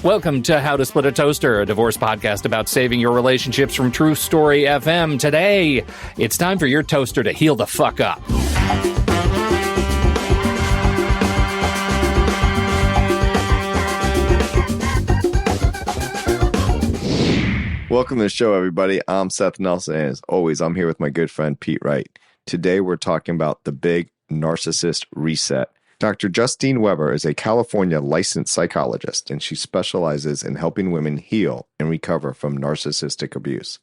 Welcome to How to Split a Toaster, a divorce podcast about saving your relationships from True Story FM. Today, it's time for your toaster to heal the fuck up. Welcome to the show, everybody. I'm Seth Nelson, and as always, I'm here with my good friend Pete Wright. Today, we're talking about the big narcissist reset. Dr. Justine Weber is a California licensed psychologist, and she specializes in helping women heal and recover from narcissistic abuse.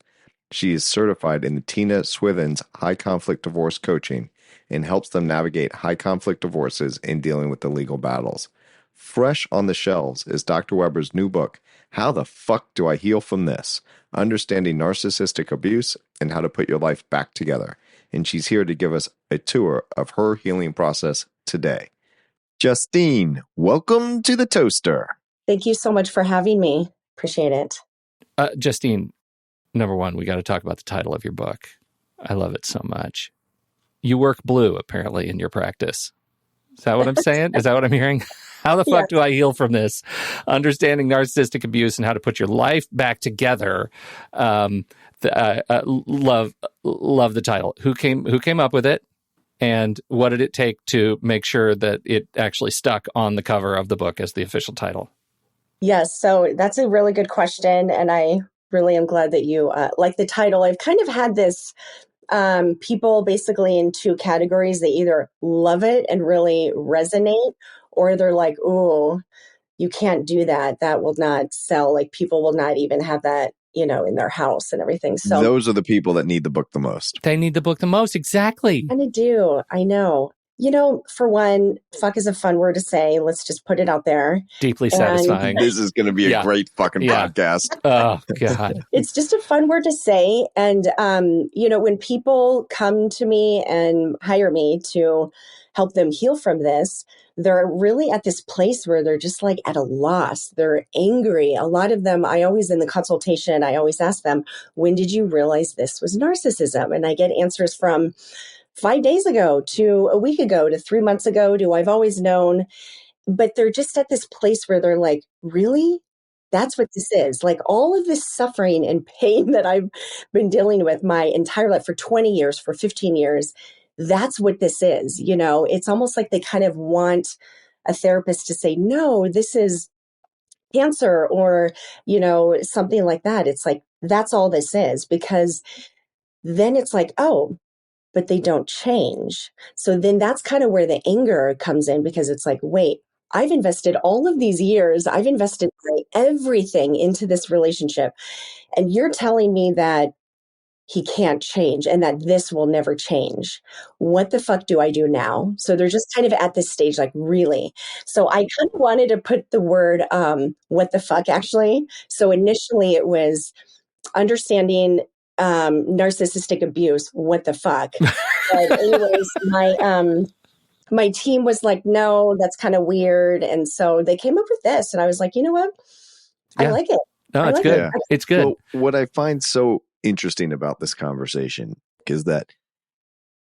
She is certified in the Tina Swithin's High Conflict Divorce Coaching and helps them navigate high conflict divorces and dealing with the legal battles. Fresh on the shelves is Dr. Weber's new book, How the Fuck Do I Heal From This? Understanding Narcissistic Abuse and How to Put Your Life Back Together. And she's here to give us a tour of her healing process today. Justine, welcome to the toaster. Thank you so much for having me. Appreciate it. Justine, number one, we got to talk about the title of your book. I love it so much. You work blue, apparently, in your practice. Is that what I'm saying? Is that what I'm hearing? How the fuck do I heal from this? Understanding narcissistic abuse and how to put your life back together. Love the title. Who came up with it? And what did it take to make sure that it actually stuck on the cover of the book as the official title? Yes, so that's a really good question. And I really am glad that you like the title. I've kind of had this people basically in two categories. They either love it and really resonate, or they're like, oh, you can't do that. That will not sell. Like people will not even have that, in their house and everything. So those are the people that need the book the most. They need the book the most. Exactly. And I do. I know. For one, fuck is a fun word to say. Let's just put it out there. Deeply satisfying. This is going to be a great fucking podcast. Oh, God. It's just a fun word to say. And, when people come to me and hire me to help them heal from this, they're really at this place where they're just like at a loss. They're angry. A lot of them, I always in the consultation, I always ask them, when did you realize this was narcissism? And I get answers from 5 days ago to a week ago to 3 months ago to I've always known. But they're just at this place where they're like, really? That's what this is. Like all of this suffering and pain that I've been dealing with my entire life for 20 years, for 15 years. That's what this is. It's almost like they kind of want a therapist to say, no, this is cancer or, something like that. It's like, that's all this is, because then it's like, oh, but they don't change. So then that's kind of where the anger comes in, because it's like, wait, I've invested all of these years, I've invested everything into this relationship. And you're telling me that he can't change and that this will never change. What the fuck do I do now? So they're just kind of at this stage, like, really? So I kind of wanted to put the word, what the fuck, actually. So initially it was understanding narcissistic abuse, what the fuck. But anyways, my team was like, no, that's kind of weird. And so they came up with this. And I was like, you know what? I like it. No, it's good. Yeah. It's good. Well, what I find so interesting about this conversation is that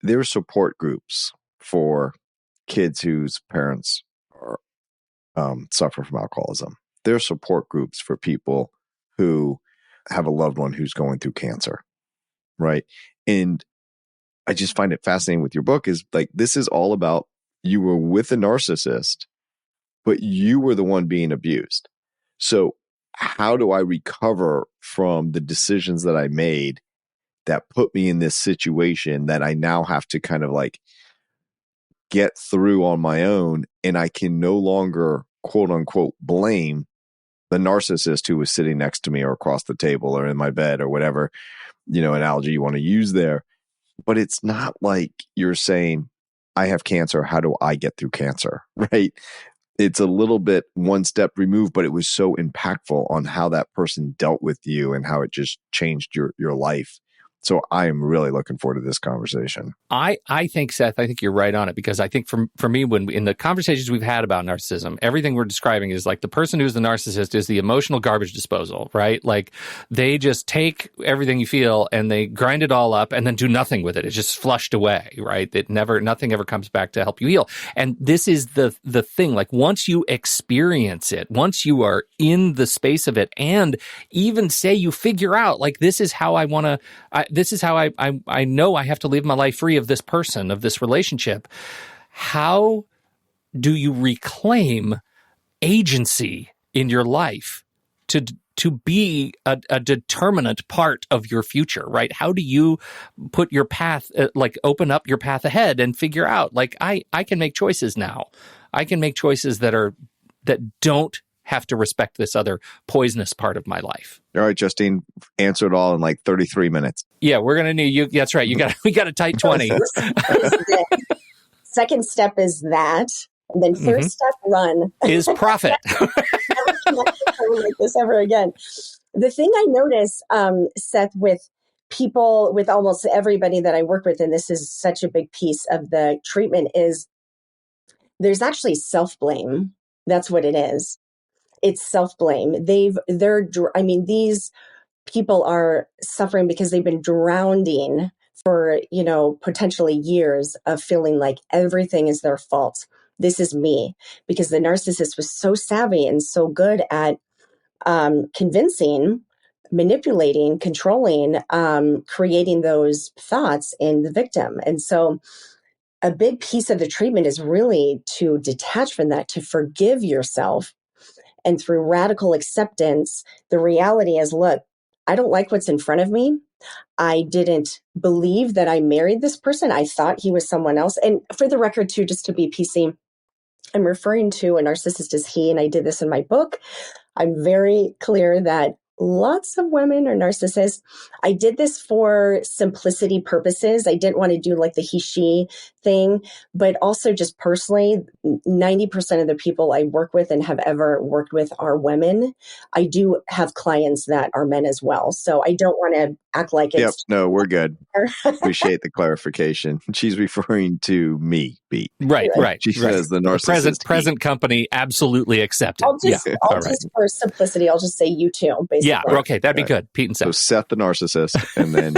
there are support groups for kids whose parents are suffer from alcoholism. There are support groups for people who have a loved one who's going through cancer, right? And I just find it fascinating with your book is like, this is all about you were with a narcissist, but you were the one being abused. So how do I recover from the decisions that I made that put me in this situation that I now have to kind of like get through on my own, and I can no longer, quote unquote, blame the narcissist who was sitting next to me or across the table or in my bed or whatever, analogy you want to use there. But it's not like you're saying, I have cancer. How do I get through cancer? Right? It's a little bit one step removed, but it was so impactful on how that person dealt with you and how it just changed your life. So I am really looking forward to this conversation. I think, Seth, I think you're right on it, because I think for me, when in the conversations we've had about narcissism, everything we're describing is like the person who's the narcissist is the emotional garbage disposal, right? Like they just take everything you feel and they grind it all up and then do nothing with it. It's just flushed away, right? Nothing ever comes back to help you heal. And this is the thing, like once you experience it, once you are in the space of it, and even say you figure out, like, this is how I want to, this is how I know I have to live my life free of this person, of this relationship. How do you reclaim agency in your life to be a determinant part of your future, right? How do you put your path, like open up your path ahead and figure out, like, I can make choices now. I can make choices that don't have to respect this other poisonous part of my life. All right, Justine, answer it all in like 33 minutes. Yeah, we're going to need you. That's right. We got a tight 20. Second step is that. And then first step, run. Is profit. Never like this ever again. The thing I notice, Seth, with people, with almost everybody that I work with, and this is such a big piece of the treatment, is there's actually self-blame. That's what it is. It's self-blame. These people are suffering because they've been drowning for, potentially years of feeling like everything is their fault. This is me, because the narcissist was so savvy and so good at convincing, manipulating, controlling, creating those thoughts in the victim. And so a big piece of the treatment is really to detach from that, to forgive yourself. And through radical acceptance, the reality is, look, I don't like what's in front of me. I didn't believe that I married this person. I thought he was someone else. And for the record, too, just to be PC, I'm referring to a narcissist as he, and I did this in my book. I'm very clear that lots of women are narcissists. I did this for simplicity purposes. I didn't want to do like the he, she thing, but also just personally, 90% of the people I work with and have ever worked with are women. I do have clients that are men as well. So I don't want to act like it's... Yep, no, we're good. Appreciate the clarification. She's referring to me, Pete. Right. She says the narcissist. Present company, absolutely accepted. I'll just for simplicity, I'll just say you too, basically. Yeah, okay, that'd be good. Pete and Seth. So Seth the narcissist, and then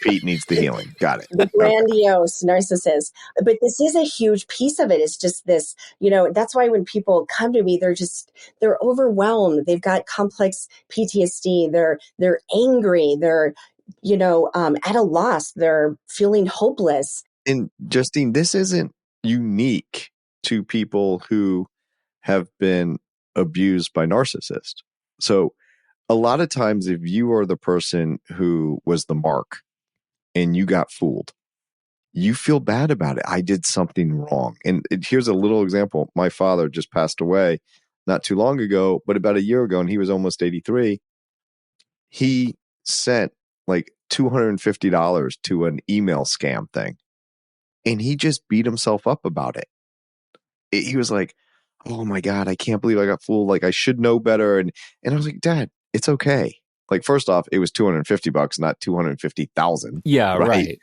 Pete needs the healing. Got it. The grandiose narcissist. But this is a huge piece of it. It's just this, that's why when people come to me, they're overwhelmed. They've got complex PTSD. They're angry. They're, at a loss. They're feeling hopeless. And Justine, this isn't unique to people who have been abused by narcissists. So a lot of times, if you are the person who was the mark and you got fooled, you feel bad about it. I did something wrong. And here's a little example. My father just passed away not too long ago, but about a year ago, and he was almost 83. He sent like $250 to an email scam thing. And he just beat himself up about it. He was like, oh my God, I can't believe I got fooled. Like, I should know better. And I was like, Dad, it's okay. Like, first off, it was $250, not 250,000. Yeah, right.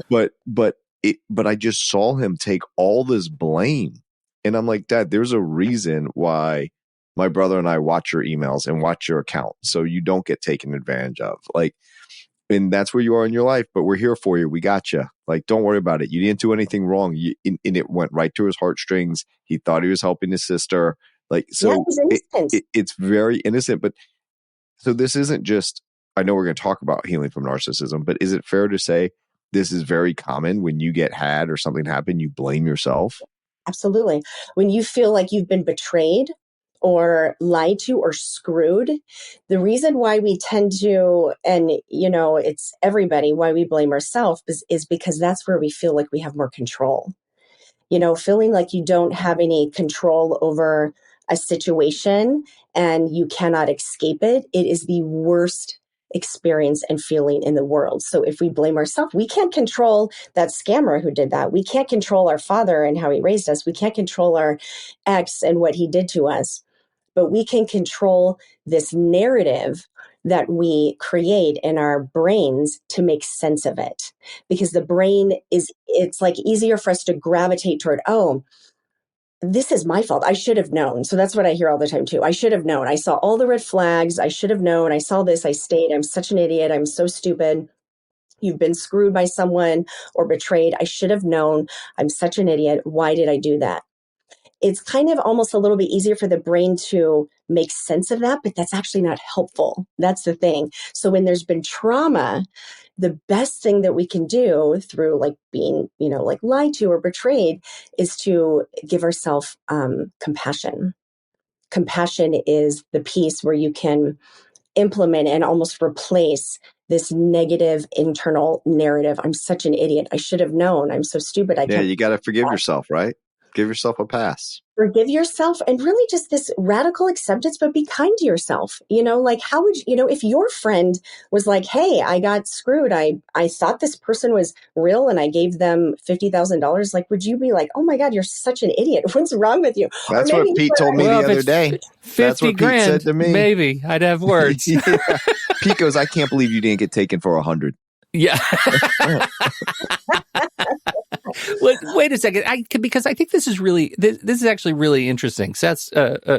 But I just saw him take all this blame. And I'm like, Dad, there's a reason why my brother and I watch your emails and watch your account, so you don't get taken advantage of. Like, and that's where you are in your life, but we're here for you. We got you. Like, don't worry about it. You didn't do anything wrong. And it went right to his heartstrings. He thought he was helping his sister. Like, so it's very innocent. But so this isn't just, I know we're going to talk about healing from narcissism, but is it fair to say this is very common when you get had or something happened, you blame yourself? Absolutely. When you feel like you've been betrayed or lied to or screwed, the reason why we tend to, and it's everybody, why we blame ourselves is because that's where we feel like we have more control. Feeling like you don't have any control over a situation and you cannot escape it. It is the worst experience and feeling in the world. So if we blame ourselves, we can't control that scammer who did that. We can't control our father and how he raised us. We can't control our ex and what he did to us. But we can control this narrative that we create in our brains to make sense of it. Because the brain it's like easier for us to gravitate toward, oh, this is my fault. I should have known. So that's what I hear all the time too. I should have known. I saw all the red flags. I should have known. I saw this. I stayed. I'm such an idiot. I'm so stupid. You've been screwed by someone or betrayed. I should have known. I'm such an idiot. Why did I do that? It's kind of almost a little bit easier for the brain to make sense of that, but that's actually not helpful. That's the thing. So when there's been trauma, the best thing that we can do through like being, like lied to or betrayed is to give ourselves compassion. Compassion is the piece where you can implement and almost replace this negative internal narrative. I'm such an idiot. I should have known. I'm so stupid. Yeah, you got to forgive yourself, right? Give yourself a pass. Forgive yourself, and really just this radical acceptance, but be kind to yourself. Like how would if your friend was like, hey, I got screwed. I thought this person was real and I gave them $50,000. Like, would you be like, oh my God, you're such an idiot. What's wrong with you? That's what Pete told me the other day. 50 That's what grand, Pete said to me. Maybe I'd have words. Yeah. Pete goes, I can't believe you didn't get taken for 100. Yeah. Wait a second, because I think this is actually really interesting. Seth's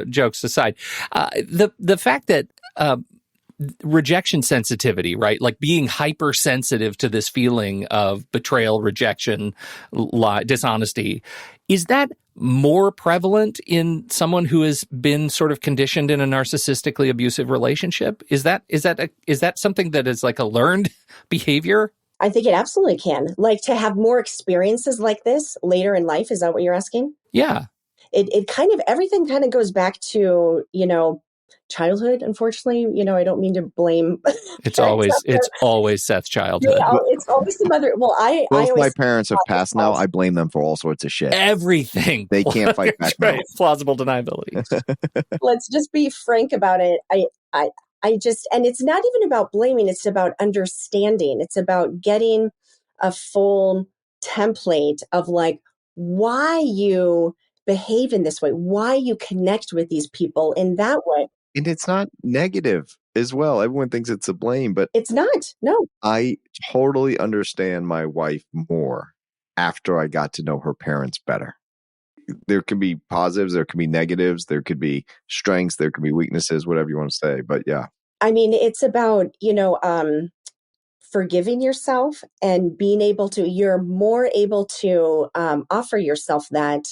jokes aside, the fact that rejection sensitivity, right? Like being hypersensitive to this feeling of betrayal, rejection, dishonesty, is that more prevalent in someone who has been sort of conditioned in a narcissistically abusive relationship? Is that something that is like a learned behavior? I think it absolutely can. Like to have more experiences like this later in life. Is that what you're asking? Yeah. It kind of, everything kind of goes back to, childhood, unfortunately. I don't mean to blame. It's always Seth's childhood. Yeah, it's always the mother. Well, both my parents have passed now. I blame them for all sorts of shit. Everything. They can't fight back now. Plausible deniability. Let's just be frank about it. And it's not even about blaming. It's about understanding. It's about getting a full template of like why you behave in this way, why you connect with these people in that way. And it's not negative as well. Everyone thinks it's a blame, but it's not. No. I totally understand my wife more after I got to know her parents better. There can be positives, there can be negatives, there could be strengths, there could be weaknesses, whatever you want to say. But yeah. I mean, it's about, forgiving yourself and being able to, you're more able to offer yourself that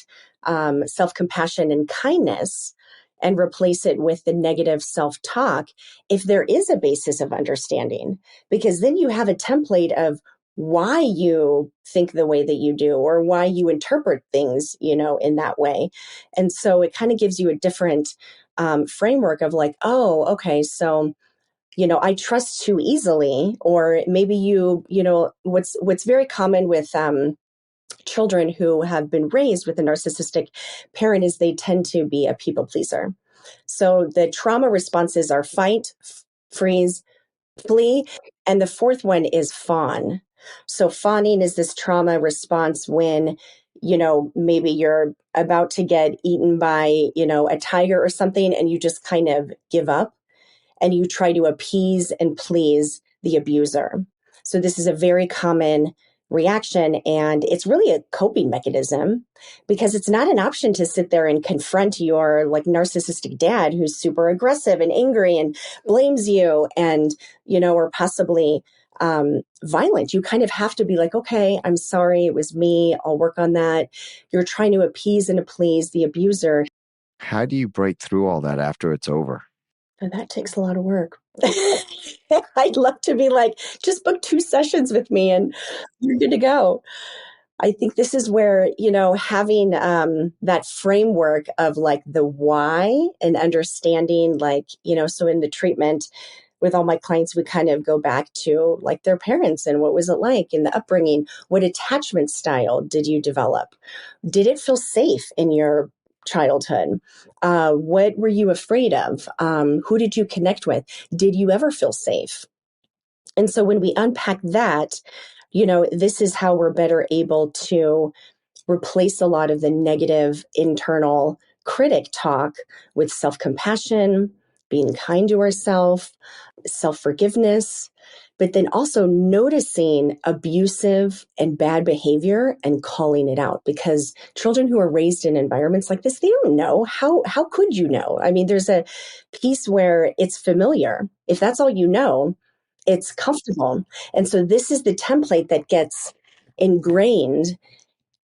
self-compassion and kindness and replace it with the negative self-talk if there is a basis of understanding, because then you have a template of why you think the way that you do or why you interpret things, in that way. And so it kind of gives you a different framework of like, oh, okay, so I trust too easily, or maybe what's very common with children who have been raised with a narcissistic parent is they tend to be a people pleaser. So the trauma responses are fight, freeze, flee, and the fourth one is fawn. So fawning is this trauma response when maybe you're about to get eaten by a tiger or something, and you just kind of give up. And you try to appease and please the abuser. So this is a very common reaction, and it's really a coping mechanism because it's not an option to sit there and confront your like narcissistic dad who's super aggressive and angry and blames you and, or possibly violent. You kind of have to be like, okay, I'm sorry, it was me. I'll work on that. You're trying to appease and please the abuser. How do you break through all that after it's over? And that takes a lot of work. I'd love to be like, just book 2 sessions with me and you're good to go. I think this is where, having that framework of like the why and understanding like, so in the treatment with all my clients, we kind of go back to like their parents and what was it like in the upbringing? What attachment style did you develop? Did it feel safe in your childhood? What were you afraid of? Who did you connect with? Did you ever feel safe? And so when we unpack that, this is how we're better able to replace a lot of the negative internal critic talk with self-compassion, being kind to ourselves, self-forgiveness, but then also noticing abusive and bad behavior and calling it out, because children who are raised in environments like this, they don't know. How could you know? I mean, there's a piece where it's familiar. If that's all you know, it's comfortable. And so this is the template that gets ingrained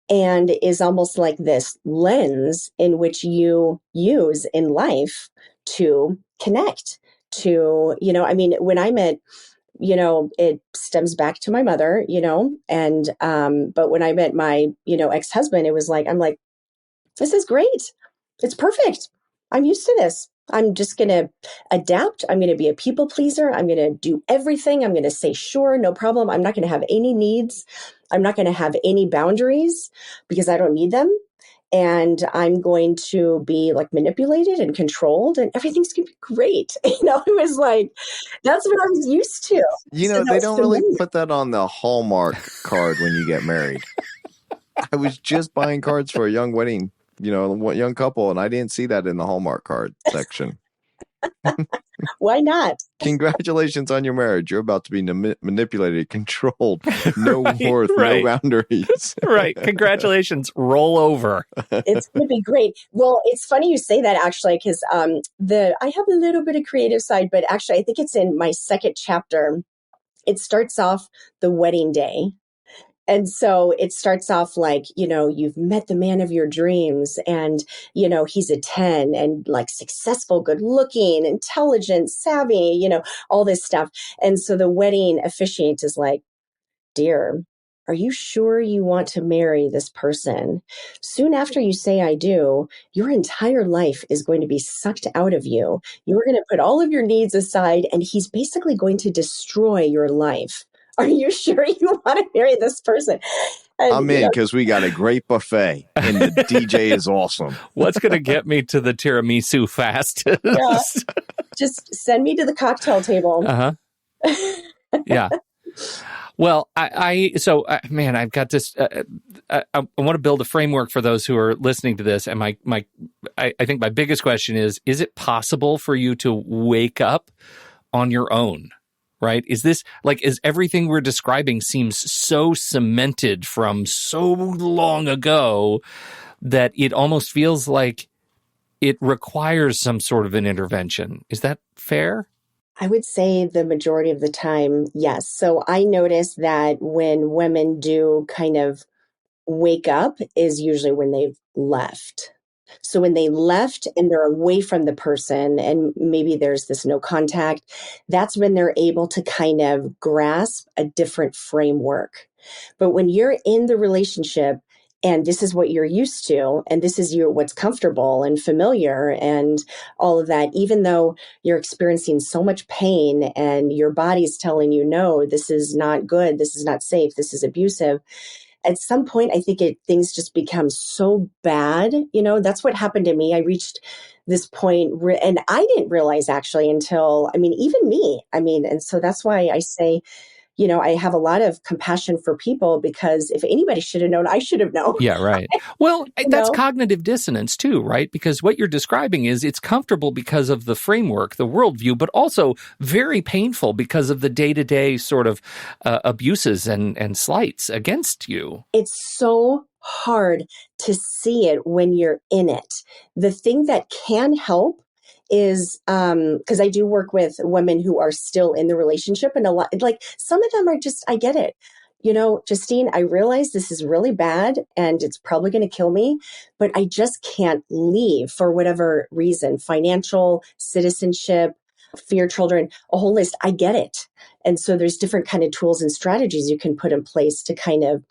and is almost like this lens in which you use in life to connect to, I mean, when I met, it stems back to my mother, and, but when I met my, ex-husband, it was like, I'm like, this is great. It's perfect. I'm used to this. I'm just going to adapt. I'm going to be a people pleaser. I'm going to do everything. I'm going to say, sure, no problem. I'm not going to have any needs. I'm not going to have any boundaries because I don't need them. And I'm going to be like manipulated and controlled and everything's going to be great. It was like, that's what I was used to. So they don't really put that on the Hallmark card when you get married. I was just buying cards for a young wedding, young couple, and I didn't see that in the Hallmark card section. Why not? Congratulations on your marriage. You're about to be manipulated, controlled, no worth, no boundaries. Right. Congratulations. Roll over. It's going to be great. Well, it's funny you say that actually, because I have a little bit of creative side, but actually I think it's in my second chapter. It starts off the wedding day. And so it starts off like, you've met the man of your dreams and, he's a 10 and like successful, good looking, intelligent, savvy, all this stuff. And so the wedding officiant is like, dear, are you sure you want to marry this person? Soon after you say I do, your entire life is going to be sucked out of you. You're going to put all of your needs aside and he's basically going to destroy your life. Are you sure you want to marry this person? And, I'm in because we got a great buffet and the DJ is awesome. What's going to get me to the tiramisu fastest? Yeah. Just send me to the cocktail table. Uh-huh. Yeah. Well, man, I've got this. I want to build a framework for those who are listening to this. And I think my biggest question is it possible for you to wake up on your own? Right? Is this is everything we're describing seems so cemented from so long ago that it almost feels like it requires some sort of an intervention. Is that fair? I would say the majority of the time, yes. So I notice that when women do kind of wake up is usually when they've left. So when they left and they're away from the person and maybe there's this no contact, that's when they're able to kind of grasp a different framework. But when you're in the relationship and this is what you're used to, and this is what's comfortable and familiar and all of that, even though you're experiencing so much pain and your body's telling you, no, this is not good, this is not safe, this is abusive. At some point, I think things just become so bad. That's what happened to me. I reached this point and I didn't realize actually until, even me. And so that's why I say, I have a lot of compassion for people because if anybody should have known, I should have known. Yeah, right. Well, that's cognitive dissonance too, right? Because what you're describing is it's comfortable because of the framework, the worldview, but also very painful because of the day-to-day sort of abuses and slights against you. It's so hard to see it when you're in it. The thing that can help is because I do work with women who are still in the relationship and a lot, like some of them are just, I get it. Justine, I realize this is really bad and it's probably going to kill me, but I just can't leave for whatever reason, financial, citizenship, fear children, a whole list. I get it. And so there's different kind of tools and strategies you can put in place to kind of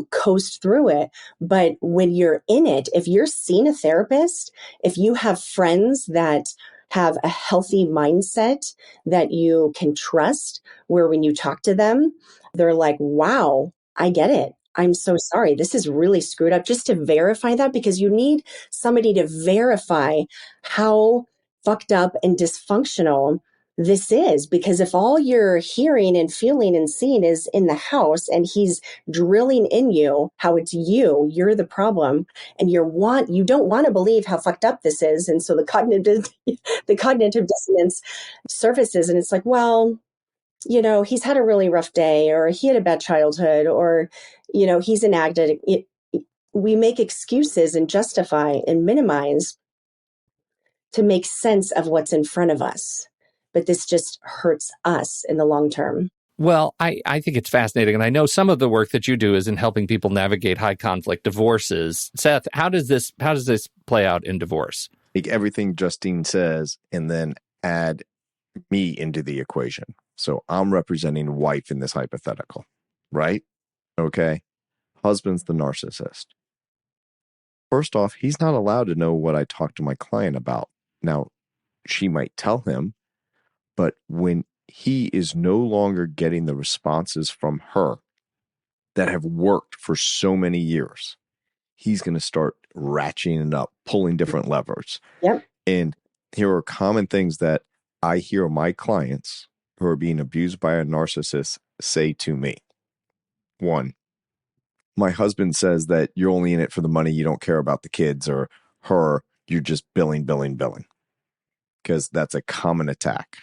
coast through it. But when you're in it, if you're seeing a therapist, if you have friends that have a healthy mindset that you can trust, where when you talk to them, they're like, wow, I get it. I'm so sorry. This is really screwed up, just to verify that, because you need somebody to verify how fucked up and dysfunctional this is, because if all you're hearing and feeling and seeing is in the house, and he's drilling in you how it's you're the problem, and you don't want to believe how fucked up this is, and so the cognitive dissonance surfaces, and it's like, well, he's had a really rough day, or he had a bad childhood, or he's enacted it. We make excuses and justify and minimize to make sense of what's in front of us. But this just hurts us in the long term. Well, I think it's fascinating. And I know some of the work that you do is in helping people navigate high conflict divorces. Seth, how does this play out in divorce? Take everything Justine says and then add me into the equation. So I'm representing wife in this hypothetical, right? Okay. Husband's the narcissist. First off, he's not allowed to know what I talk to my client about. Now, she might tell him, but when he is no longer getting the responses from her that have worked for so many years, he's going to start ratcheting it up, pulling different levers. Yep. And here are common things that I hear my clients who are being abused by a narcissist say to me. One, my husband says that you're only in it for the money, you don't care about the kids or her, you're just billing. Because that's a common attack.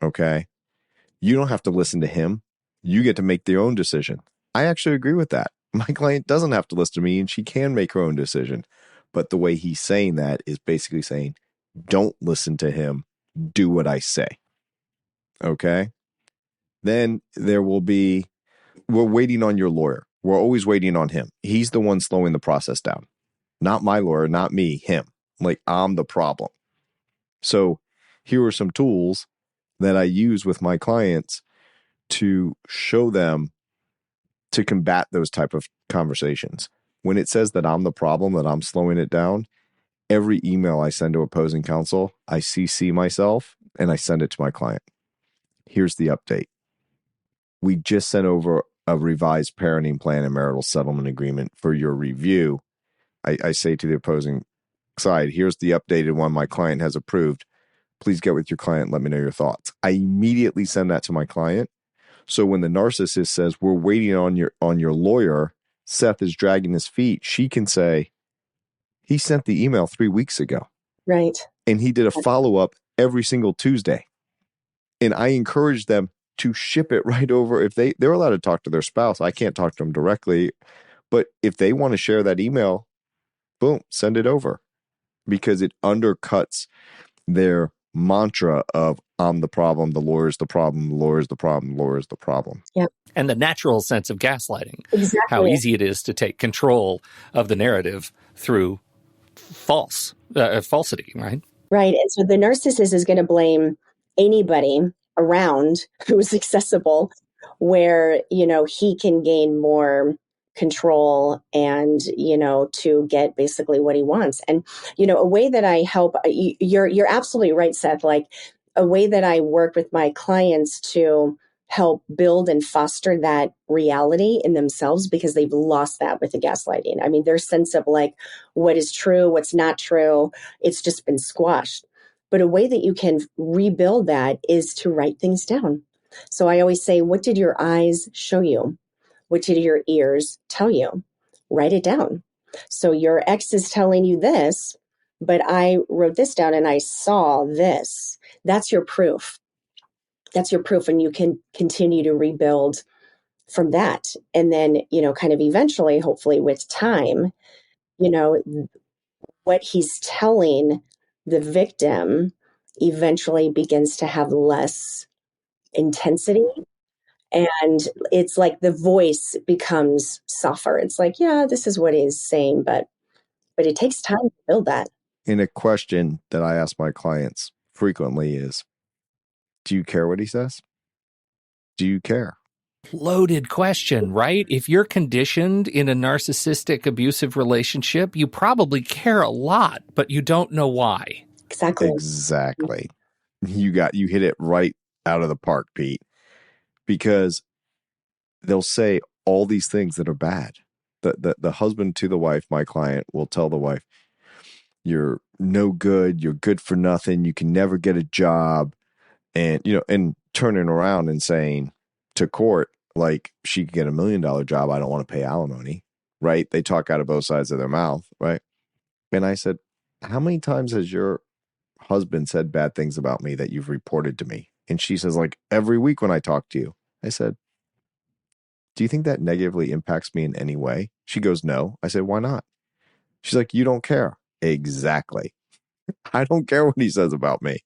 Okay? You don't have to listen to him. You get to make their own decision. I actually agree with that. My client doesn't have to listen to me and she can make her own decision. But the way he's saying that is basically saying, don't listen to him. Do what I say. Okay? Then there will be, we're waiting on your lawyer. We're always waiting on him. He's the one slowing the process down. Not my lawyer, not me, him. Like, I'm the problem. So here are some tools that I use with my clients to show them to combat those type of conversations. When it says that I'm the problem, that I'm slowing it down, every email I send to opposing counsel, I CC myself and I send it to my client. Here's the update. We just sent over a revised parenting plan and marital settlement agreement for your review. I say to the opposing side, here's the updated one my client has approved. Please get with your client. Let me know your thoughts. I immediately send that to my client. So when the narcissist says, we're waiting on your lawyer, Seth is dragging his feet, she can say, he sent the email 3 weeks ago. Right. And he did a follow-up every single Tuesday. And I encourage them to ship it right over. If they're allowed to talk to their spouse, I can't talk to them directly. But if they want to share that email, boom, send it over. Because it undercuts their mantra of I'm the problem, the lawyer's the problem, the lawyer's the problem, the lawyer's the problem. Yeah. And the natural sense of gaslighting. Exactly. How easy it is to take control of the narrative through falsity, right? Right. And so the narcissist is going to blame anybody around who is accessible, where, he can gain more control and, to get basically what he wants. And, a way that I help, you're absolutely right, Seth, like a way that I work with my clients to help build and foster that reality in themselves, because they've lost that with the gaslighting. I mean, their sense of like what is true, what's not true, it's just been squashed. But a way that you can rebuild that is to write things down. So I always say, what did your eyes show you? What did your ears tell you? Write it down. So your ex is telling you this, but I wrote this down and I saw this. That's your proof. That's your proof. And you can continue to rebuild from that. And then, kind of eventually, hopefully with time, what he's telling the victim eventually begins to have less intensity. And it's like the voice becomes softer. It's like, yeah, this is what he's saying, but it takes time to build that. And a question that I ask my clients frequently is, do you care what he says? Do you care? Loaded question, right? If you're conditioned in a narcissistic abusive relationship, you probably care a lot, but you don't know why. Exactly. You hit it right out of the park, Pete, because they'll say all these things that are bad. The husband to the wife, my client, will tell the wife, you're no good, you're good for nothing, you can never get a job. And, and turning around and saying to court, like, she could get $1 million job. I don't want to pay alimony, right? They talk out of both sides of their mouth, right? And I said, how many times has your husband said bad things about me that you've reported to me? And she says, like, every week when I talk to you. I said, do you think that negatively impacts me in any way? She goes, no. I said, why not? She's like, you don't care. Exactly. I don't care what he says about me.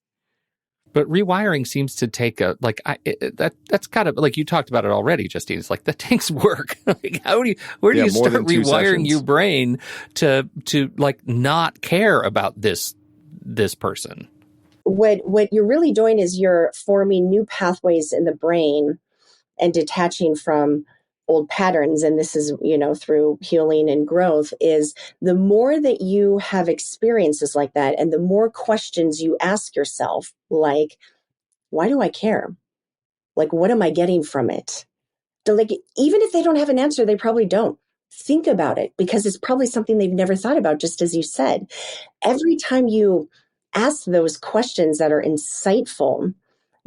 But rewiring seems to take that's kind of like you talked about it already, Justine. It's like that takes work. Like where do you start rewiring your brain to like not care about this person? What you're really doing is you're forming new pathways in the brain and detaching from old patterns. And this is, through healing and growth, is the more that you have experiences like that and the more questions you ask yourself, like, why do I care? Like, what am I getting from it? Like, even if they don't have an answer, they probably don't. Think about it, because it's probably something they've never thought about, just as you said. Every time you ask those questions that are insightful,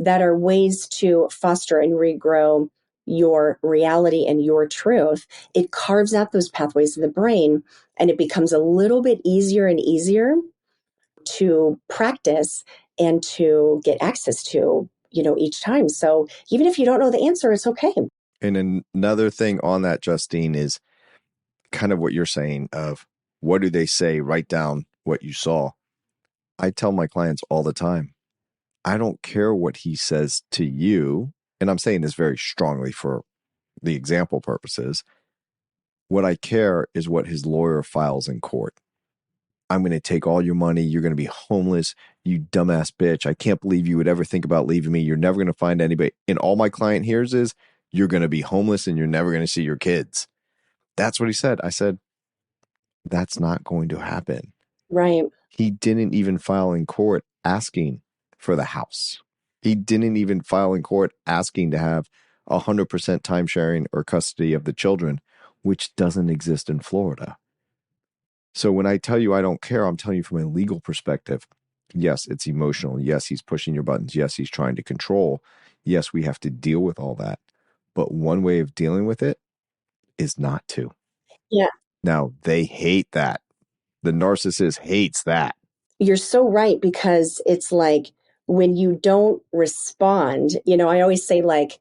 that are ways to foster and regrow your reality and your truth, it carves out those pathways in the brain, and it becomes a little bit easier and easier to practice and to get access to, each time. So even if you don't know the answer, it's okay. And another thing on that, Justine, is kind of what you're saying of, what do they say? Write down what you saw. I tell my clients all the time, I don't care what he says to you. And I'm saying this very strongly for the example purposes. What I care is what his lawyer files in court. I'm going to take all your money. You're going to be homeless. You dumbass bitch. I can't believe you would ever think about leaving me. You're never going to find anybody. And all my client hears is, you're going to be homeless and you're never going to see your kids. That's what he said. I said, that's not going to happen. Right. He didn't even file in court asking for the house. He didn't even file in court asking to have 100% time sharing or custody of the children, which doesn't exist in Florida. So when I tell you I don't care, I'm telling you from a legal perspective. Yes, it's emotional. Yes, he's pushing your buttons. Yes, he's trying to control. Yes, we have to deal with all that. But one way of dealing with it is not to. Yeah. Now, they hate that. The narcissist hates that. You're so right, because it's like when you don't respond, I always say, like,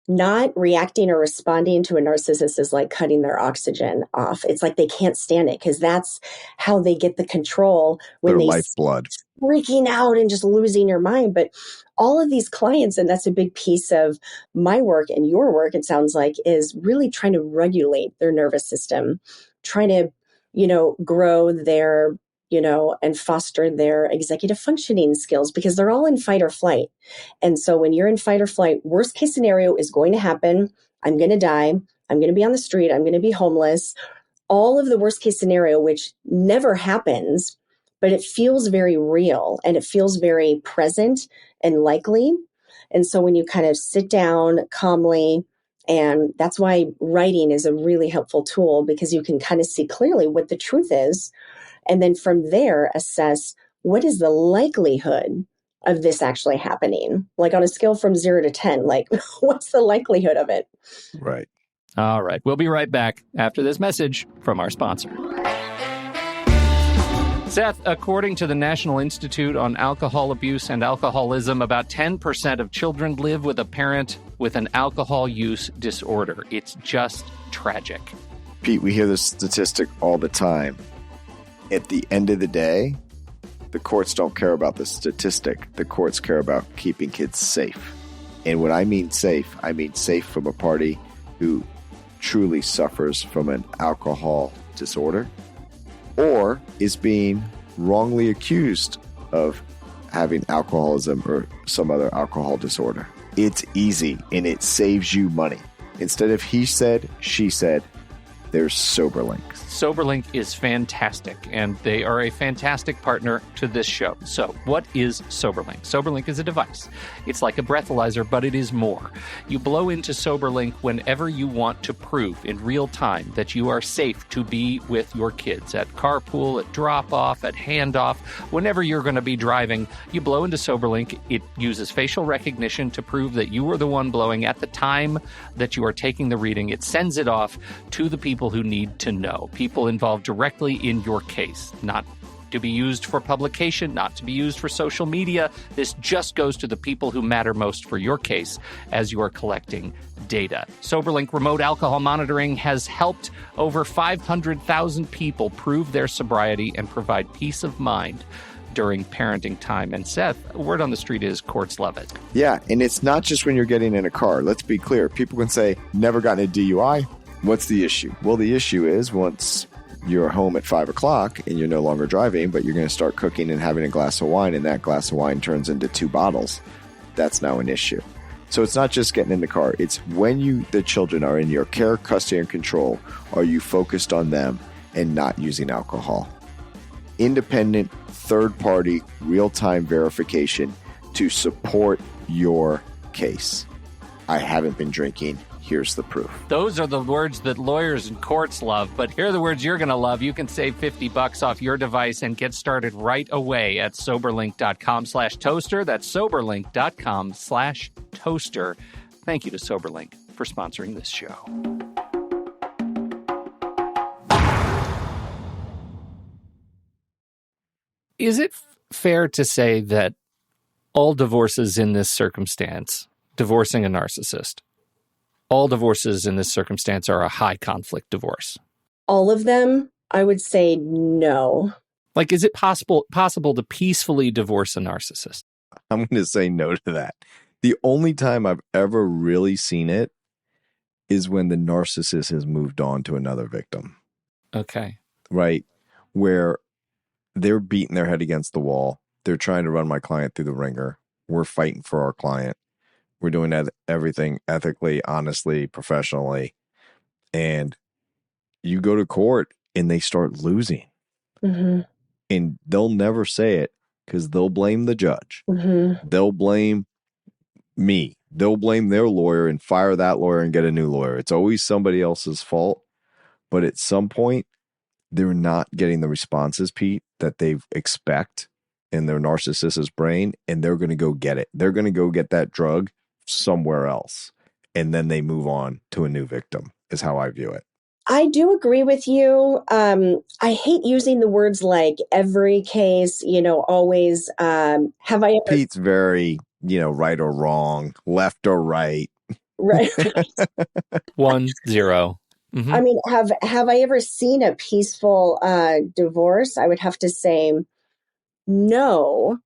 not reacting or responding to a narcissist is like cutting their oxygen off. It's like they can't stand it, because that's how they get the control when Their they lifeblood. Freaking out and just losing your mind. But all of these clients, and that's a big piece of my work and your work, it sounds like, is really trying to regulate their nervous system, trying to, grow their, and foster their executive functioning skills, because they're all in fight or flight. And so when you're in fight or flight, worst case scenario is going to happen. I'm going to die. I'm going to be on the street. I'm going to be homeless. All of the worst case scenario, which never happens, but it feels very real and it feels very present and likely. And so when you kind of sit down calmly, and that's why writing is a really helpful tool, because you can kind of see clearly what the truth is. And then from there, assess, what is the likelihood of this actually happening? Like on a scale from 0 to 10, like what's the likelihood of it? Right. All right. We'll be right back after this message from our sponsor. Seth, according to the National Institute on Alcohol Abuse and Alcoholism, about 10% of children live with a parent with an alcohol use disorder. It's just tragic. Pete, we hear this statistic all the time. At the end of the day, the courts don't care about the statistic. The courts care about keeping kids safe. And when I mean safe from a party who truly suffers from an alcohol disorder or is being wrongly accused of having alcoholism or some other alcohol disorder. It's easy and it saves you money. Instead of he said, she said, there's SoberLink. SoberLink is fantastic, and they are a fantastic partner to this show. So, what is SoberLink? SoberLink is a device. It's like a breathalyzer, but it is more. You blow into SoberLink whenever you want to prove in real time that you are safe to be with your kids at carpool, at drop-off, at handoff, whenever you're going to be driving. You blow into SoberLink. It uses facial recognition to prove that you were the one blowing at the time that you are taking the reading. It sends it off to the people who need to know, people involved directly in your case, not to be used for publication, not to be used for social media. This just goes to the people who matter most for your case as you are collecting data. SoberLink remote alcohol monitoring has helped over 500,000 people prove their sobriety and provide peace of mind during parenting time. And Seth, word on the street is courts love it. Yeah, and it's not just when you're getting in a car. Let's be clear. People can say, never gotten a DUI. What's the issue? Well, the issue is once you're home at 5 o'clock and you're no longer driving, but you're going to start cooking and having a glass of wine, and that glass of wine turns into 2 bottles. That's now an issue. So it's not just getting in the car. It's when the children are in your care, custody, and control, are you focused on them and not using alcohol? Independent, third-party, real-time verification to support your case. I haven't been drinking. Here's the proof. Those are the words that lawyers and courts love, but here are the words you're going to love. You can save $50 off your device and get started right away at soberlink.com/toaster. That's soberlink.com/toaster. Thank you to SoberLink for sponsoring this show. Is it fair to say that all divorces in this circumstance, divorcing a narcissist, all divorces in this circumstance are a high conflict divorce? All of them, I would say no. Like, is it possible to peacefully divorce a narcissist? I'm going to say no to that. The only time I've ever really seen it is when the narcissist has moved on to another victim. Okay. Right? Where they're beating their head against the wall. They're trying to run my client through the ringer. We're fighting for our client. We're doing everything ethically, honestly, professionally. And you go to court and they start losing. Mm-hmm. And they'll never say it because they'll blame the judge. Mm-hmm. They'll blame me. They'll blame their lawyer and fire that lawyer and get a new lawyer. It's always somebody else's fault. But at some point, they're not getting the responses, Pete, that they expect in their narcissist's brain. And they're going to go get it. They're going to go get that drug somewhere else, and then they move on to a new victim, is how I view it. I do agree with you. I hate using the words like every case, always. Have I ever... Pete's very, right or wrong, left or right. Right. 1-0. Mm-hmm. I mean, have I ever seen a peaceful divorce? I would have to say no.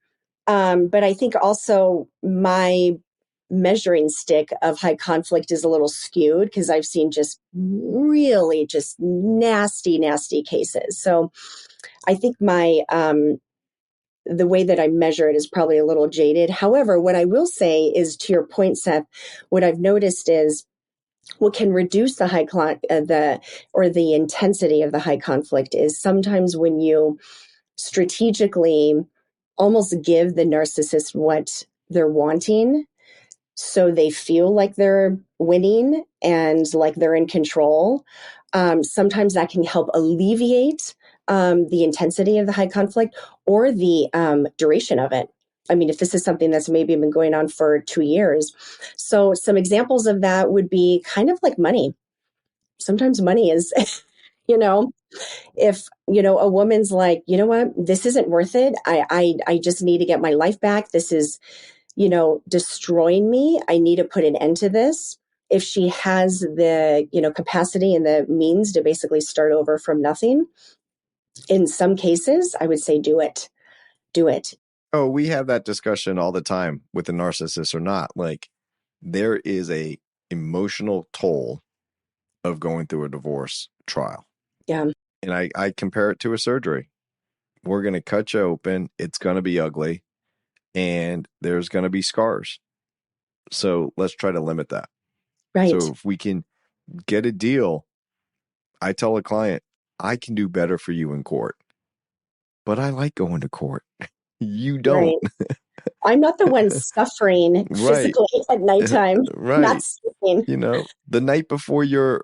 But I think also my measuring stick of high conflict is a little skewed because I've seen just really just nasty cases. So I think my the way that I measure it is probably a little jaded. However, what I will say is, to your point, Seth, what I've noticed is what can reduce the the intensity of the high conflict is sometimes when you strategically almost give the narcissist what they're wanting, so they feel like they're winning and like they're in control. Sometimes that can help alleviate the intensity of the high conflict or the duration of it. I mean, if this is something that's maybe been going on for 2 years. So some examples of that would be kind of like money. Sometimes money is, if, a woman's like, you know what, this isn't worth it. I just need to get my life back. This is, destroying me. I need to put an end to this. If she has the, capacity and the means to basically start over from nothing, in some cases, I would say do it. Do it. Oh, we have that discussion all the time with the narcissist or not. Like, there is a emotional toll of going through a divorce trial. Yeah. And I compare it to a surgery. We're going to cut you open. It's going to be ugly. And there's going to be scars. So let's try to limit that. Right. So if we can get a deal, I tell a client, I can do better for you in court, but I like going to court. You don't. Right. I'm not the one suffering Right. physically at nighttime, not Right. sleeping. The night before your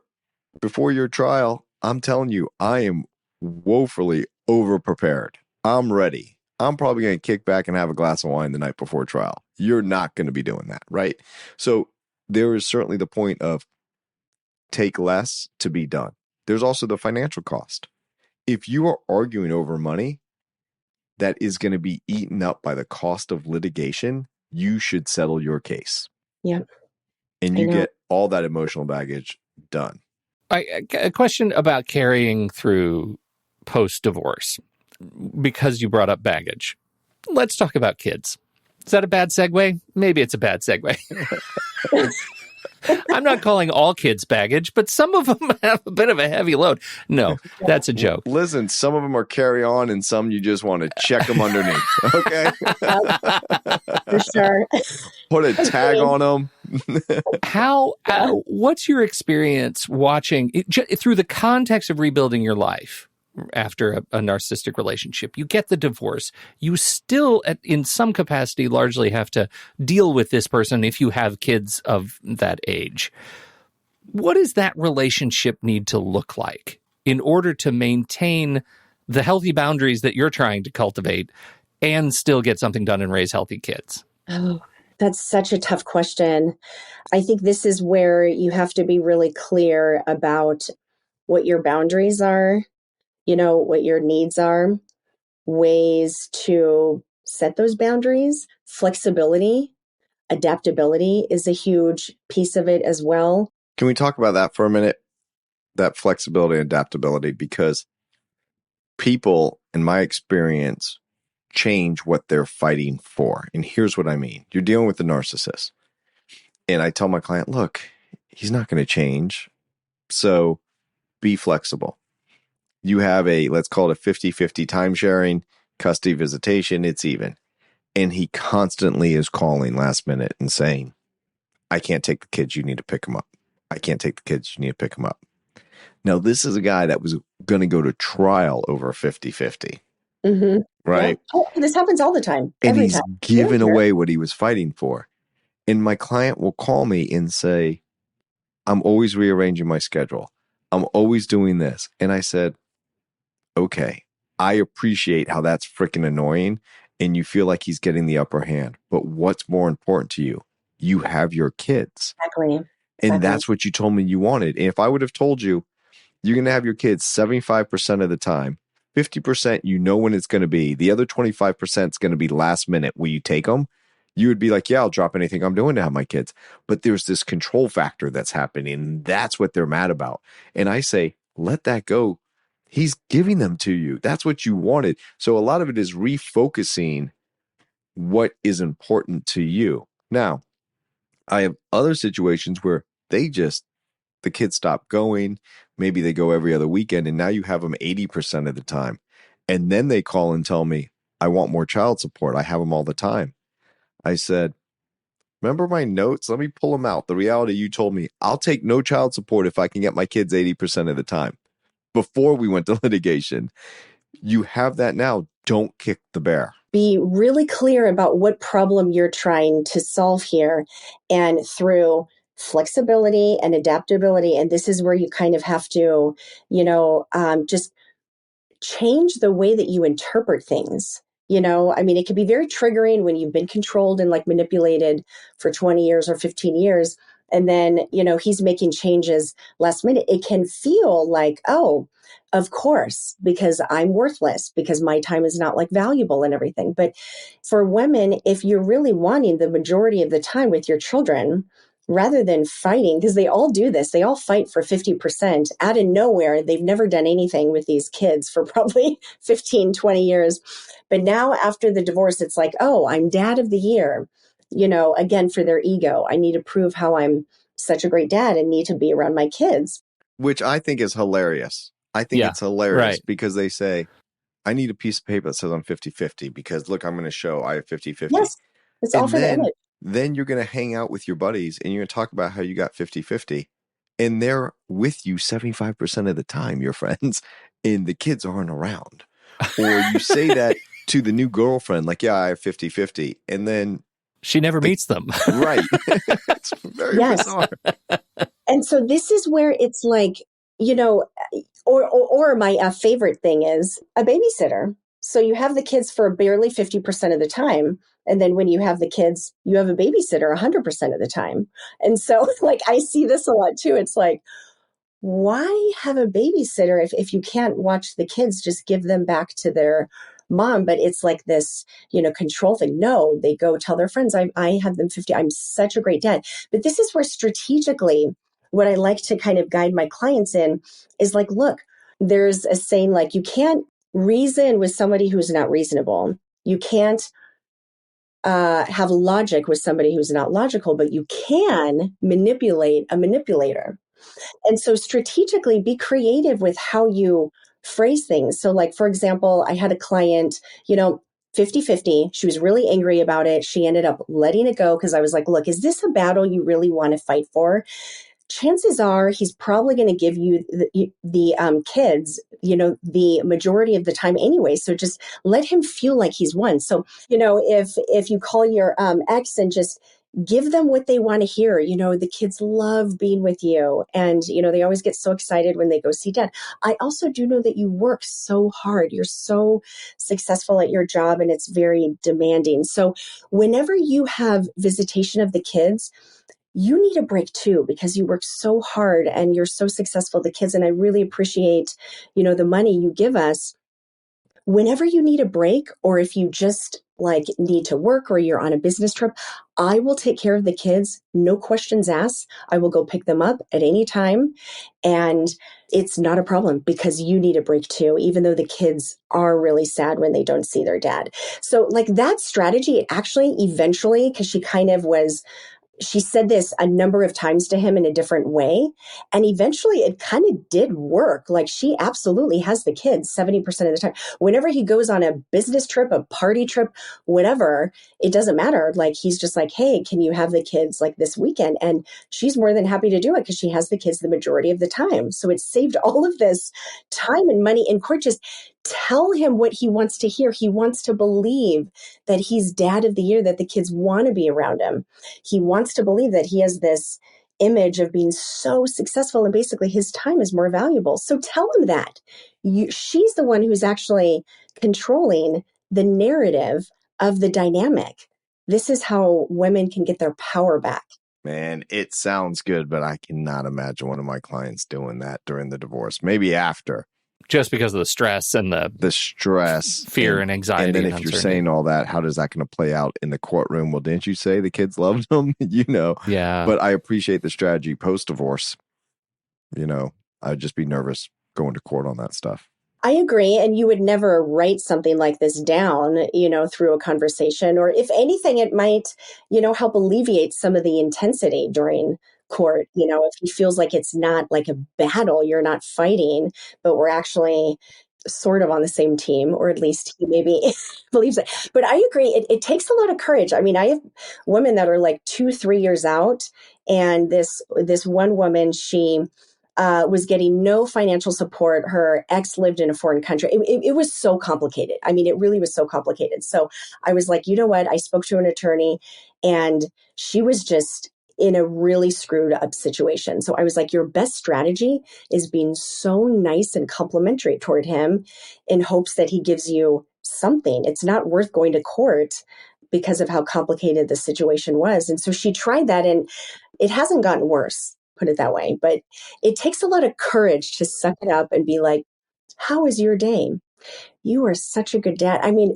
trial, I'm telling you, I am woefully over prepared. I'm ready. I'm probably going to kick back and have a glass of wine the night before trial. You're not going to be doing that, right? So there is certainly the point of take less to be done. There's also the financial cost. If you are arguing over money that is going to be eaten up by the cost of litigation, you should settle your case. Yeah. And you get all that emotional baggage done. A question about carrying through post-divorce, because you brought up baggage. Let's talk about kids. Is that a bad segue? Maybe it's a bad segue. I'm not calling all kids baggage, but some of them have a bit of a heavy load. No, that's a joke. Listen, some of them are carry on and some you just want to check them underneath. Okay? For sure. Put a tag on them. What's your experience watching through the context of rebuilding your life after a narcissistic relationship? You get the divorce. You still, in some capacity, largely have to deal with this person if you have kids of that age. What does that relationship need to look like in order to maintain the healthy boundaries that you're trying to cultivate and still get something done and raise healthy kids? Oh, that's such a tough question. I think this is where you have to be really clear about what your boundaries are, what your needs are, ways to set those boundaries. Flexibility, adaptability is a huge piece of it as well. Can we talk about that for a minute? That flexibility and adaptability, because people, in my experience, change what they're fighting for. And here's what I mean. You're dealing with a narcissist. And I tell my client, look, he's not going to change. So be flexible. You have let's call it a 50-50 time sharing, custody visitation, it's even. And he constantly is calling last minute and saying, I can't take the kids, you need to pick them up. I can't take the kids, you need to pick them up. Now, this is a guy that was going to go to trial over 50-50. Mm-hmm. Right? Yeah. Oh, this happens all the time. And every he's time. giving away what he was fighting for. And my client will call me and say, I'm always rearranging my schedule. I'm always doing this. And I said, okay, I appreciate how that's freaking annoying and you feel like he's getting the upper hand. But what's more important to you? You have your kids. Exactly. And that's what you told me you wanted. And if I would have told you, you're going to have your kids 75% of the time, 50% you know when it's going to be, the other 25% is going to be last minute. Will you take them? You would be like, yeah, I'll drop anything I'm doing to have my kids. But there's this control factor that's happening. And that's what they're mad about. And I say, let that go. He's giving them to you. That's what you wanted. So a lot of it is refocusing what is important to you. Now, I have other situations where the kids stop going. Maybe they go every other weekend and now you have them 80% of the time. And then they call and tell me, I want more child support. I have them all the time. I said, remember my notes? Let me pull them out. The reality you told me, I'll take no child support if I can get my kids 80% of the time. Before we went to litigation, you have that now. Don't kick the bear. Be really clear about what problem you're trying to solve here. And through flexibility and adaptability, and this is where you kind of have to, just change the way that you interpret things. It can be very triggering when you've been controlled and like manipulated for 20 years or 15 years. And then, he's making changes last minute. It can feel like, oh, of course, because I'm worthless, because my time is not like valuable and everything. But for women, if you're really wanting the majority of the time with your children, rather than fighting, because they all do this, they all fight for 50% out of nowhere. They've never done anything with these kids for probably 15, 20 years. But now after the divorce, it's like, oh, I'm dad of the year, again, for their ego. I need to prove how I'm such a great dad and need to be around my kids. Which I think is hilarious. I think it's hilarious because they say, I need a piece of paper that says I'm 50-50 because look, I'm going to show I have 50-50. Yes, it's all for the image. Then you're going to hang out with your buddies and you're going to talk about how you got 50-50. and they're with you 75% of the time, your friends, and the kids aren't around. Or you say that to the new girlfriend, like, yeah, I have 50-50, and then she never meets them. Right. It's very bizarre. And so this is where it's like, or my favorite thing is a babysitter. So you have the kids for barely 50% of the time. And then when you have the kids, you have a babysitter 100% of the time. And so like, I see this a lot too. It's like, why have a babysitter if you can't watch the kids? Just give them back to their mom. But it's like this, control thing. No, they go tell their friends, I have them 50. I'm such a great dad. But this is where strategically, what I like to kind of guide my clients in is like, look, there's a saying like, you can't reason with somebody who's not reasonable. You can't have logic with somebody who's not logical, but you can manipulate a manipulator. And so strategically be creative with how you phrase things. So like, for example, I had a client, 50-50. She was really angry about it. She ended up letting it go because I was like, look, is this a battle you really want to fight for? Chances are he's probably going to give you the kids, the majority of the time anyway. So just let him feel like he's won. So, if you call your ex and just give them what they want to hear, the kids love being with you. And, they always get so excited when they go see dad. I also do know that you work so hard. You're so successful at your job and it's very demanding. So whenever you have visitation of the kids, you need a break too, because you work so hard and you're so successful, the kids. And I really appreciate, the money you give us. Whenever you need a break, or if you just like need to work or you're on a business trip, I will take care of the kids. No questions asked. I will go pick them up at any time. And it's not a problem because you need a break too, even though the kids are really sad when they don't see their dad. So like that strategy, it actually eventually, because she said this a number of times to him in a different way. And eventually it kind of did work. Like she absolutely has the kids 70% of the time. Whenever he goes on a business trip, a party trip, whatever, it doesn't matter. Like he's just like, hey, can you have the kids like this weekend? And she's more than happy to do it because she has the kids the majority of the time. So it saved all of this time and money in court. Just tell him what he wants to hear. He wants to believe that he's dad of the year, that the kids want to be around him. He wants to believe that he has this image of being so successful and basically his time is more valuable. So tell him that. She's the one who's actually controlling the narrative of the dynamic. This is how women can get their power back. Man, it sounds good, but I cannot imagine one of my clients doing that during the divorce. Maybe after. Just because of the stress and the stress, fear and anxiety. And then if you're saying all that, how does that going to play out in the courtroom? Well, didn't you say the kids loved them? Yeah. But I appreciate the strategy post-divorce. I'd just be nervous going to court on that stuff. I agree. And you would never write something like this down, through a conversation, or if anything, it might, help alleviate some of the intensity during court. If he feels like it's not like a battle, you're not fighting, but we're actually sort of on the same team, or at least he maybe believes it. But I agree. It takes a lot of courage. I mean, I have women that are like 2-3 years out, and this one woman, she was getting no financial support. Her ex lived in a foreign country. It was so complicated. I mean, it really was so complicated. So I was like, you know what? I spoke to an attorney and she was just in a really screwed up situation. So I was like, your best strategy is being so nice and complimentary toward him in hopes that he gives you something. It's not worth going to court because of how complicated the situation was. And so she tried that and it hasn't gotten worse, put it that way. But it takes a lot of courage to suck it up and be like, how is your day? You are such a good dad. I mean,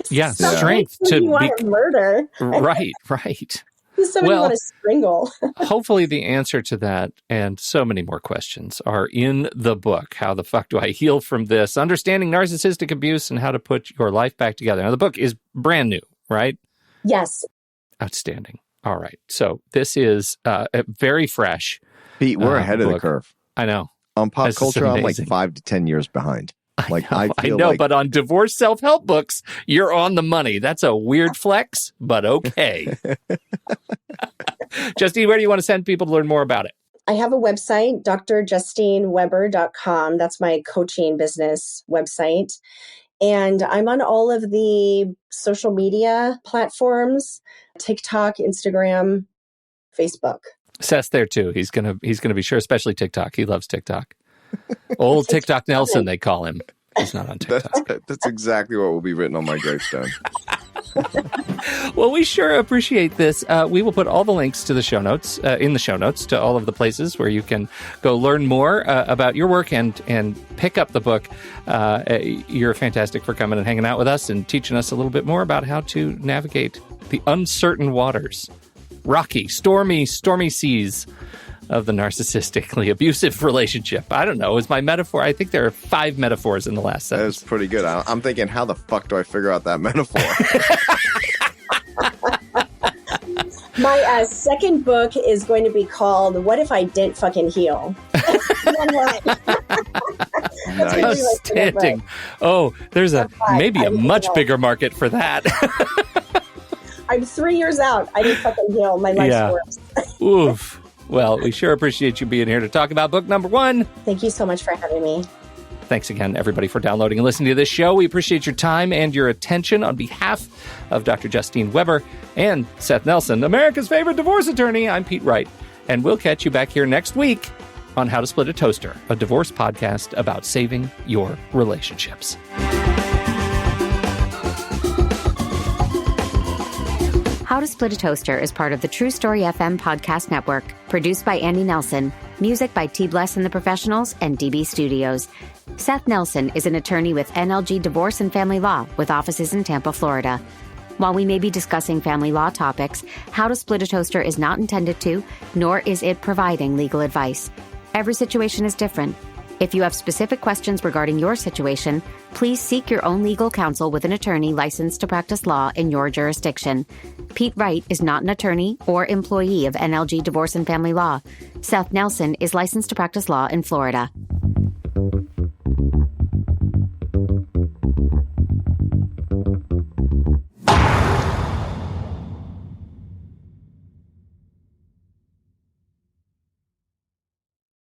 yeah, strength to you want to murder. Right. Somebody want to strangle. Hopefully the answer to that and so many more questions are in the book. How the fuck do I heal from this? Understanding narcissistic abuse and how to put your life back together. Now, the book is brand new, right? Yes. Outstanding. All right. So this is very fresh. Pete, we're ahead of the curve. I know. On pop culture, I'm like 5 to 10 years behind. I know, but on divorce self-help books, you're on the money. That's a weird flex, but okay. Justine, where do you want to send people to learn more about it? I have a website, drjustineweber.com. That's my coaching business website. And I'm on all of the social media platforms, TikTok, Instagram, Facebook. Seth's there too. He's gonna be sure, especially TikTok. He loves TikTok. Old TikTok Nelson, they call him. He's not on TikTok. That's exactly what will be written on my gravestone. Well, we sure appreciate this. We will put all the links to the show notes, in the show notes, to all of the places where you can go learn more about your work and pick up the book. You're fantastic for coming and hanging out with us and teaching us a little bit more about how to navigate the uncertain waters, rocky, stormy seas of the narcissistically abusive relationship. I don't know. Is my metaphor? I think there are 5 metaphors in the last sentence. That's pretty good. I'm thinking, how the fuck do I figure out that metaphor? My second book is going to be called "What If I Didn't Fucking Heal?" Nice. Outstanding. Oh, there's maybe a much bigger market for that. I'm 3 years out. I didn't fucking heal. My life's worse. Oof. Well, we sure appreciate you being here to talk about book number 1. Thank you so much for having me. Thanks again, everybody, for downloading and listening to this show. We appreciate your time and your attention. On behalf of Dr. Justine Weber and Seth Nelson, America's favorite divorce attorney, I'm Pete Wright. And we'll catch you back here next week on How to Split a Toaster, a divorce podcast about saving your relationships. How to Split a Toaster is part of the True Story FM podcast network, produced by Andy Nelson, music by T. Bless and the Professionals and DB Studios. Seth Nelson is an attorney with NLG Divorce and Family Law with offices in Tampa, Florida. While we may be discussing family law topics, How to Split a Toaster is not intended to, nor is it providing legal advice. Every situation is different. If you have specific questions regarding your situation, please seek your own legal counsel with an attorney licensed to practice law in your jurisdiction. Pete Wright is not an attorney or employee of NLG Divorce and Family Law. Seth Nelson is licensed to practice law in Florida.